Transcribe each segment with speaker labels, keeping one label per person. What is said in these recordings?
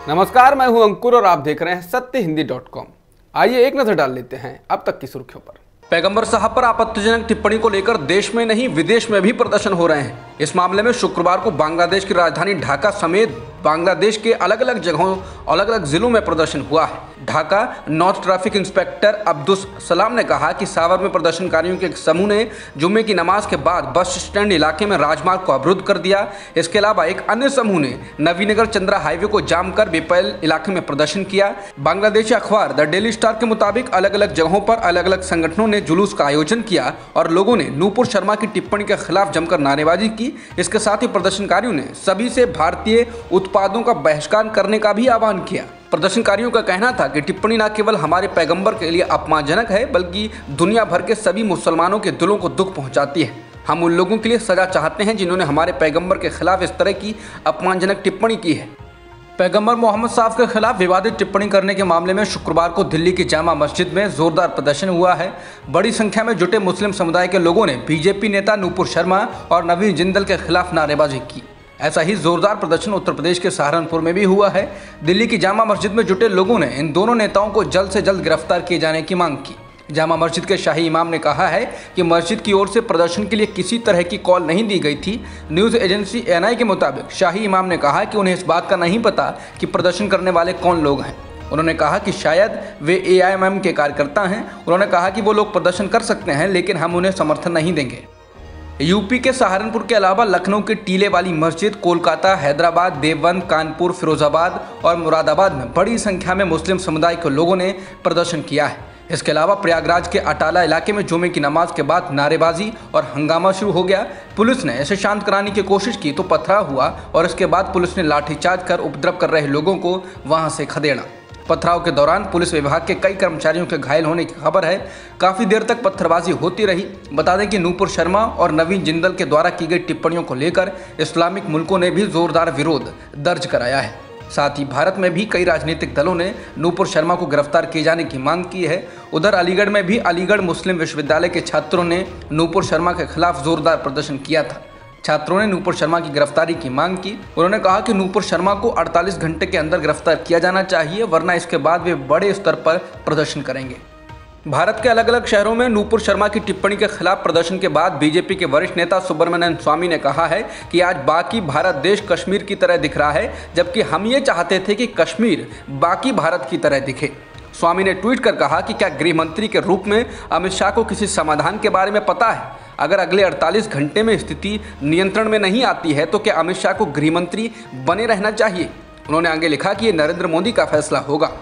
Speaker 1: नमस्कार, मैं हूं अंकुर और आप देख रहे हैं सत्यहिंदी.com। आइए एक नजर डाल लेते हैं अब तक की सुर्खियों पर। पैगंबर साहब पर आपत्तिजनक टिप्पणी को लेकर देश में नहीं विदेश में भी प्रदर्शन हो रहे हैं। इस मामले में शुक्रवार को बांग्लादेश की राजधानी ढाका समेत बांग्लादेश के अलग अलग जगहों अलग अलग जिलों में प्रदर्शन हुआ है। Dhaka north traffic inspector Abdus सलाम ने कहा कि सावर में प्रदर्शनकारियों के एक समूह ने जुम्मे की नमाज के बाद बस स्टैंड इलाके में राजमार्ग को अवरुद्ध कर दिया। इसके अलावा एक अन्य समूह ने नवीनगर चंद्रा हाईवे को जाम कर बेपैल इलाके में प्रदर्शन किया। बांग्लादेशी अखबार द डेली स्टार के मुताबिक अलग अलग जगहों पर अलग अलग संगठनों ने जुलूस का आयोजन किया और लोगों ने नूपुर शर्मा की टिप्पणी के खिलाफ जमकर नारेबाजी की। इसके साथ ही प्रदर्शनकारियों ने सभी से भारतीय उत्पादों का बहिष्कार करने का भी आह्वान किया। प्रदर्शनकारियों का कहना था कि टिप्पणी न केवल हमारे पैगंबर के लिए अपमानजनक है बल्कि दुनिया भर के सभी मुसलमानों के दिलों को दुख पहुंचाती है। हम उन लोगों के लिए सजा चाहते हैं जिन्होंने हमारे पैगंबर के खिलाफ इस तरह की अपमानजनक टिप्पणी की है। पैगंबर मोहम्मद साहब के खिलाफ विवादित टिप्पणी करने के मामले में शुक्रवार को दिल्ली की जामा मस्जिद में जोरदार प्रदर्शन हुआ है। बड़ी संख्या में जुटे मुस्लिम समुदाय के लोगों ने बीजेपी नेता नूपुर शर्मा और नवीन जिंदल के खिलाफ नारेबाजी की। ऐसा ही जोरदार प्रदर्शन उत्तर प्रदेश के सहारनपुर में भी हुआ है। दिल्ली की जामा मस्जिद में जुटे लोगों ने इन दोनों नेताओं को जल्द से जल्द गिरफ्तार किए जाने की मांग की। जामा मस्जिद के शाही इमाम ने कहा है कि मस्जिद की ओर से प्रदर्शन के लिए किसी तरह की कॉल नहीं दी गई थी। न्यूज़ एजेंसी एएनआई के मुताबिक शाही इमाम ने कहा कि उन्हें इस बात का नहीं पता कि प्रदर्शन करने वाले कौन लोग हैं। उन्होंने कहा कि शायद वे एआईएमएम के कार्यकर्ता हैं। उन्होंने कहा कि वो लोग प्रदर्शन कर सकते हैं लेकिन हम उन्हें समर्थन नहीं देंगे। यूपी के सहारनपुर के अलावा लखनऊ के टीले वाली मस्जिद, कोलकाता, हैदराबाद, देवबंद, कानपुर, फिरोजाबाद और मुरादाबाद में बड़ी संख्या में मुस्लिम समुदाय के लोगों ने प्रदर्शन किया है। इसके अलावा प्रयागराज के अटाला इलाके में जुमे की नमाज के बाद नारेबाजी और हंगामा शुरू हो गया। पुलिस ने इसे शांत कराने की कोशिश की तो पथराव हुआ और इसके बाद पुलिस ने लाठीचार्ज कर उपद्रव कर रहे लोगों को वहां से खदेड़ा। पथराव के दौरान पुलिस विभाग के कई कर्मचारियों के घायल होने की खबर है। काफ़ी देर तक पत्थरबाजी होती रही। बता दें कि नूपुर शर्मा और नवीन जिंदल के द्वारा की गई टिप्पणियों को लेकर इस्लामिक मुल्कों ने भी जोरदार विरोध दर्ज कराया है। साथ ही भारत में भी कई राजनीतिक दलों ने नूपुर शर्मा को गिरफ्तार किए जाने की मांग की है। उधर अलीगढ़ में भी अलीगढ़ मुस्लिम विश्वविद्यालय के छात्रों ने नूपुर शर्मा के खिलाफ जोरदार प्रदर्शन किया था। छात्रों ने नूपुर शर्मा की गिरफ्तारी की मांग की। उन्होंने कहा कि नूपुर शर्मा को 48 घंटे के अंदर गिरफ्तार किया जाना चाहिए, वरना इसके बाद वे बड़े स्तर पर प्रदर्शन करेंगे। भारत के अलग अलग शहरों में नूपुर शर्मा की टिप्पणी के खिलाफ प्रदर्शन के बाद बीजेपी के वरिष्ठ नेता सुब्रमण्यम स्वामी ने कहा है कि आज बाकी भारत देश कश्मीर की तरह दिख रहा है, जबकि हम ये चाहते थे कि कश्मीर बाकी भारत की तरह दिखे। स्वामी ने ट्वीट कर कहा कि क्या गृह मंत्री के रूप में अमित शाह को किसी समाधान के बारे में पता है? अगर अगले 48 घंटे में स्थिति नियंत्रण में नहीं आती है तो क्या अमित शाह को गृह मंत्री बने रहना चाहिए? उन्होंने आगे लिखा कि ये नरेंद्र मोदी का फैसला होगा।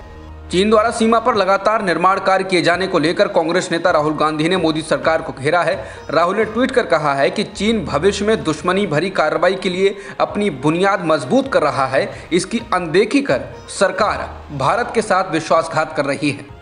Speaker 1: चीन द्वारा सीमा पर लगातार निर्माण कार्य किए जाने को लेकर कांग्रेस नेता राहुल गांधी ने मोदी सरकार को घेरा है। राहुल ने ट्वीट कर कहा है कि चीन भविष्य में दुश्मनी भरी कार्रवाई के लिए अपनी बुनियाद मजबूत कर रहा है। इसकी अनदेखी कर सरकार भारत के साथ विश्वासघात कर रही है।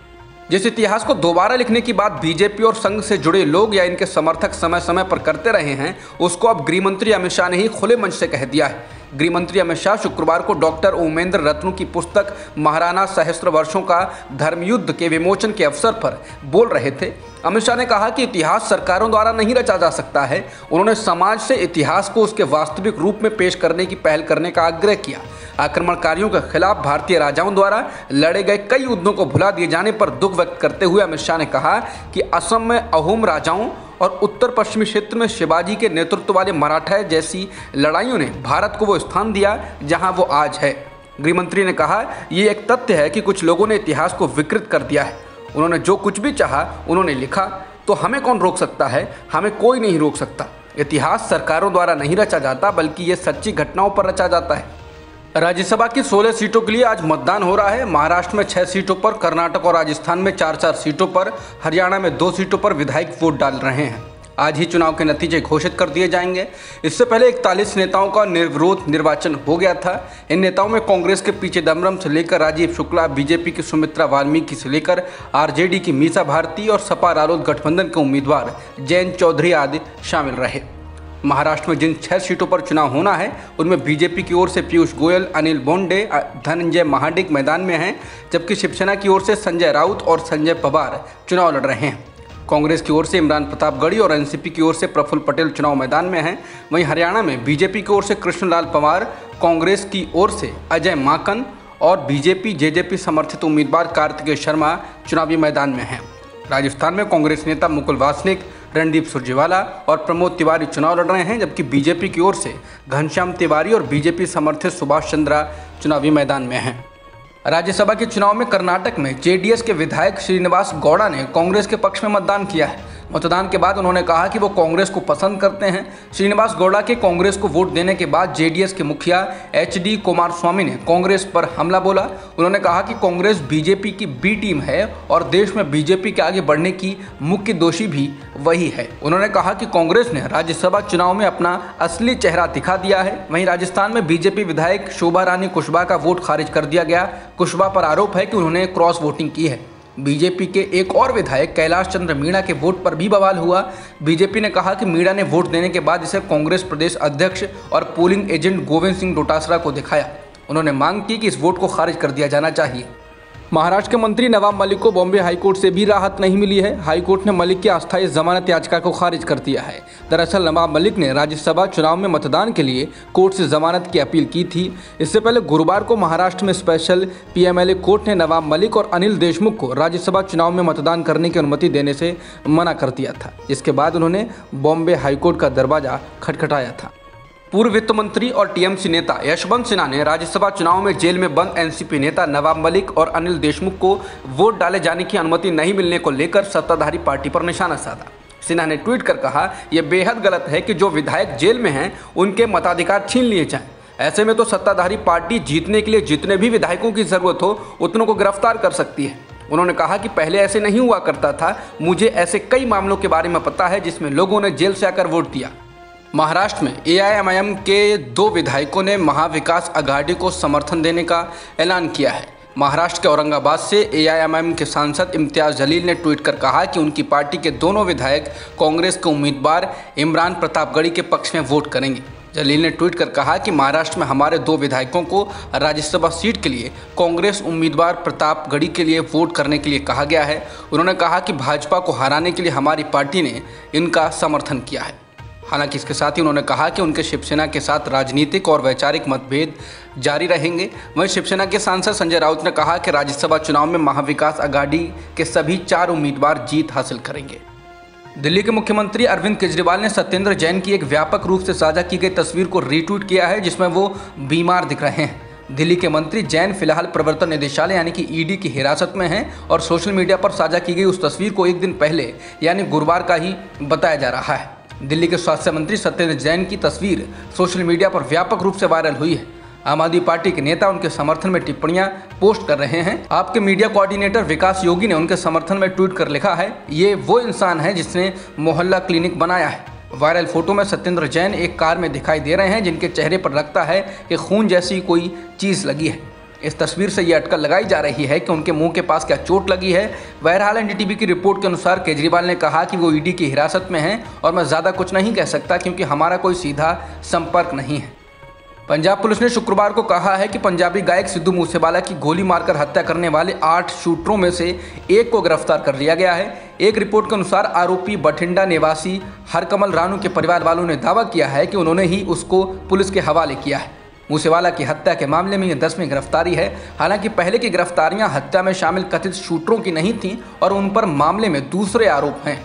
Speaker 1: जिस इतिहास को दोबारा लिखने की बात बीजेपी और संघ से जुड़े लोग या इनके समर्थक समय समय पर करते रहे हैं, उसको अब गृह मंत्री अमित शाह ने ही खुले मंच से कह दिया है। गृह मंत्री अमित शाह शुक्रवार को डॉक्टर ओमेंद्र रत्नू की पुस्तक महाराणा सहस्त्र वर्षों का धर्मयुद्ध के विमोचन के अवसर पर बोल रहे थे। अमित शाह ने कहा कि इतिहास सरकारों द्वारा नहीं रचा जा सकता है। उन्होंने समाज से इतिहास को उसके वास्तविक रूप में पेश करने की पहल करने का आग्रह किया। आक्रमणकारियों के खिलाफ भारतीय राजाओं द्वारा लड़े गए कई युद्धों को भुला दिए जाने पर दुख व्यक्त करते हुए अमित शाह ने कहा कि असम में अहोम राजाओं और उत्तर पश्चिमी क्षेत्र में शिवाजी के नेतृत्व वाले मराठा जैसी लड़ाइयों ने भारत को वो स्थान दिया जहां वो आज है। गृह मंत्री ने कहा, ये एक तथ्य है कि कुछ लोगों ने इतिहास को विकृत कर दिया है। उन्होंने जो कुछ भी चाहा उन्होंने लिखा, तो हमें कौन रोक सकता है? हमें कोई नहीं रोक सकता। इतिहास सरकारों द्वारा नहीं रचा जाता बल्कि ये सच्ची घटनाओं पर रचा जाता है। राज्यसभा की 16 सीटों के लिए आज मतदान हो रहा है। महाराष्ट्र में 6 सीटों पर, कर्नाटक और राजस्थान में 4-4 सीटों पर, हरियाणा में 2 सीटों पर विधायक वोट डाल रहे हैं। आज ही चुनाव के नतीजे घोषित कर दिए जाएंगे। इससे पहले 41 नेताओं का निर्विरोध निर्वाचन हो गया था। इन नेताओं में कांग्रेस के पी चिदम्बरम से लेकर राजीव शुक्ला, बीजेपी की सुमित्रा वाल्मीकि से लेकर आरजेडी की मीसा भारती और सपा रालोद गठबंधन के उम्मीदवार जयंत चौधरी आदि शामिल रहे। महाराष्ट्र में जिन 6 सीटों पर चुनाव होना है उनमें बीजेपी की ओर से पीयूष गोयल, अनिल बोंडे, धनंजय महाडिक मैदान में हैं, जबकि शिवसेना की ओर से संजय राउत और संजय पवार चुनाव लड़ रहे हैं। कांग्रेस की ओर से इमरान प्रतापगढ़ी और एनसीपी की ओर से प्रफुल्ल पटेल चुनाव मैदान में हैं। वहीं हरियाणा में बीजेपी की ओर से कृष्णलाल पंवार, कांग्रेस की ओर से अजय माकन और बीजेपी जेजेपी समर्थित उम्मीदवार कार्तिकेय शर्मा चुनावी मैदान में हैं। राजस्थान में कांग्रेस नेता मुकुल वासनिक, रणदीप सुरजेवाला और प्रमोद तिवारी चुनाव लड़ रहे हैं, जबकि बीजेपी की ओर से घनश्याम तिवारी और बीजेपी समर्थित सुभाष चंद्रा चुनावी मैदान में हैं। राज्यसभा के चुनाव में कर्नाटक में जेडीएस के विधायक श्रीनिवास गौड़ा ने कांग्रेस के पक्ष में मतदान किया है। मतदान के बाद उन्होंने कहा कि वो कांग्रेस को पसंद करते हैं। श्रीनिवास गौड़ा के कांग्रेस को वोट देने के बाद जेडीएस के मुखिया एचडी कुमारस्वामी ने कांग्रेस पर हमला बोला। उन्होंने कहा कि कांग्रेस बीजेपी की बी टीम है और देश में बीजेपी के आगे बढ़ने की मुख्य दोषी भी वही है। उन्होंने कहा कि कांग्रेस ने राज्यसभा चुनाव में अपना असली चेहरा दिखा दिया है। वहीं राजस्थान में बीजेपी विधायक शोभा रानी कुशवाहा का वोट खारिज कर दिया गया। कुशवाहा पर आरोप है कि उन्होंने क्रॉस वोटिंग की है। बीजेपी के एक और विधायक कैलाश चंद्र मीणा के वोट पर भी बवाल हुआ। बीजेपी ने कहा कि मीणा ने वोट देने के बाद इसे कांग्रेस प्रदेश अध्यक्ष और पोलिंग एजेंट गोविंद सिंह डोटासरा को दिखाया। उन्होंने मांग की कि इस वोट को खारिज कर दिया जाना चाहिए। महाराष्ट्र के मंत्री नवाब मलिक को बॉम्बे हाईकोर्ट से भी राहत नहीं मिली है। हाईकोर्ट ने मलिक की अस्थायी जमानत याचिका को खारिज कर दिया है। दरअसल नवाब मलिक ने राज्यसभा चुनाव में मतदान के लिए कोर्ट से जमानत की अपील की थी। इससे पहले गुरुवार को महाराष्ट्र में स्पेशल पीएमएलए कोर्ट ने नवाब मलिक और अनिल देशमुख को राज्यसभा चुनाव में मतदान करने की अनुमति देने से मना कर दिया था। इसके बाद उन्होंने बॉम्बे हाईकोर्ट का दरवाजा खटखटाया था। पूर्व वित्त मंत्री और टीएमसी नेता यशवंत सिन्हा ने राज्यसभा चुनाव में जेल में बंद एनसीपी नेता नवाब मलिक और अनिल देशमुख को वोट डाले जाने की अनुमति नहीं मिलने को लेकर सत्ताधारी पार्टी पर निशाना साधा। सिन्हा ने ट्वीट कर कहा, यह बेहद गलत है कि जो विधायक जेल में हैं उनके मताधिकार छीन लिए जाएं। ऐसे में तो सत्ताधारी पार्टी जीतने के लिए जितने भी विधायकों की जरूरत हो उतनों को गिरफ्तार कर सकती है। उन्होंने कहा कि पहले ऐसे नहीं हुआ करता था। मुझे ऐसे कई मामलों के बारे में पता है जिसमें लोगों ने जेल से आकर वोट दिया। महाराष्ट्र में एआईएमआईएम के 2 विधायकों ने महाविकास अघाड़ी को समर्थन देने का ऐलान किया है। महाराष्ट्र के औरंगाबाद से एआईएमआईएम के सांसद इम्तियाज जलील ने ट्वीट कर कहा कि उनकी पार्टी के दोनों विधायक कांग्रेस के उम्मीदवार इमरान प्रतापगढ़ी के पक्ष में वोट करेंगे। जलील ने ट्वीट कर कहा कि महाराष्ट्र में हमारे 2 विधायकों को राज्यसभा सीट के लिए कांग्रेस उम्मीदवार प्रतापगढ़ी के लिए वोट करने के लिए कहा गया है। उन्होंने कहा कि भाजपा को हराने के लिए हमारी पार्टी ने इनका समर्थन किया है। हालांकि इसके साथ ही उन्होंने कहा कि उनके शिवसेना के साथ राजनीतिक और वैचारिक मतभेद जारी रहेंगे। वहीं शिवसेना के सांसद संजय राउत ने कहा कि राज्यसभा चुनाव में महाविकास अघाड़ी के सभी 4 उम्मीदवार जीत हासिल करेंगे। दिल्ली के मुख्यमंत्री अरविंद केजरीवाल ने सत्येंद्र जैन की एक व्यापक रूप से साझा की गई तस्वीर को रीट्वीट किया है, जिसमें वो बीमार दिख रहे हैं। दिल्ली के मंत्री जैन फिलहाल प्रवर्तन निदेशालय यानी कि ईडी की हिरासत में हैं और सोशल मीडिया पर साझा की गई उस तस्वीर को एक दिन पहले यानी गुरुवार का ही बताया जा रहा है। दिल्ली के स्वास्थ्य मंत्री सत्येंद्र जैन की तस्वीर सोशल मीडिया पर व्यापक रूप से वायरल हुई है। आम आदमी पार्टी के नेता उनके समर्थन में टिप्पणियां पोस्ट कर रहे हैं। आपके मीडिया कोऑर्डिनेटर विकास योगी ने उनके समर्थन में ट्वीट कर लिखा है, ये वो इंसान है जिसने मोहल्ला क्लिनिक बनाया है। वायरल फोटो में सत्येंद्र जैन एक कार में दिखाई दे रहे हैं, जिनके चेहरे पर लगता है कि खून जैसी कोई चीज़ लगी है। इस तस्वीर से ये अटकल लगाई जा रही है कि उनके मुंह के पास क्या चोट लगी है। बहरहाल एनडीटीवी की रिपोर्ट के अनुसार केजरीवाल ने कहा कि वो ईडी की हिरासत में हैं और मैं ज़्यादा कुछ नहीं कह सकता क्योंकि हमारा कोई सीधा संपर्क नहीं है। पंजाब पुलिस ने शुक्रवार को कहा है कि पंजाबी गायक सिद्धू मूसेवाला की गोली मारकर हत्या करने वाले 8 शूटरों में से एक को गिरफ्तार कर लिया गया है। एक रिपोर्ट के अनुसार आरोपी बठिंडा निवासी हरकमल रानू के परिवार वालों ने दावा किया है कि उन्होंने ही उसको पुलिस के हवाले किया है। मूसेवाला की हत्या के मामले में यह 10वीं गिरफ्तारी है। हालांकि पहले की गिरफ्तारियां हत्या में शामिल कथित शूटरों की नहीं थीं और उन पर मामले में दूसरे आरोप हैं।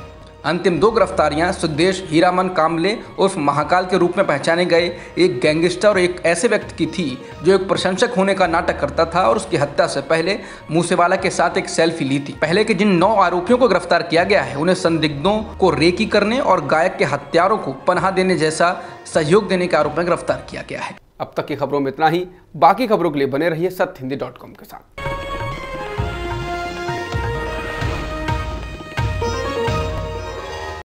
Speaker 1: अंतिम 2 गिरफ्तारियां सिद्धेश हीरामन कामले उर्फ महाकाल के रूप में पहचाने गए एक गैंगस्टर और एक ऐसे व्यक्ति की थी जो एक प्रशंसक होने का नाटक करता था और उसकी हत्या से पहले मूसेवाला के साथ एक सेल्फी ली थी। पहले के जिन 9 आरोपियों को गिरफ्तार किया गया है उन्हें संदिग्धों को रेकी करने और गायक के हत्यारों को पनाह देने जैसा सहयोग देने के आरोप में गिरफ्तार किया गया है। अब तक की खबरों में इतना ही। बाकी खबरों के लिए बने रहिए सत्यहिंदी.com के साथ।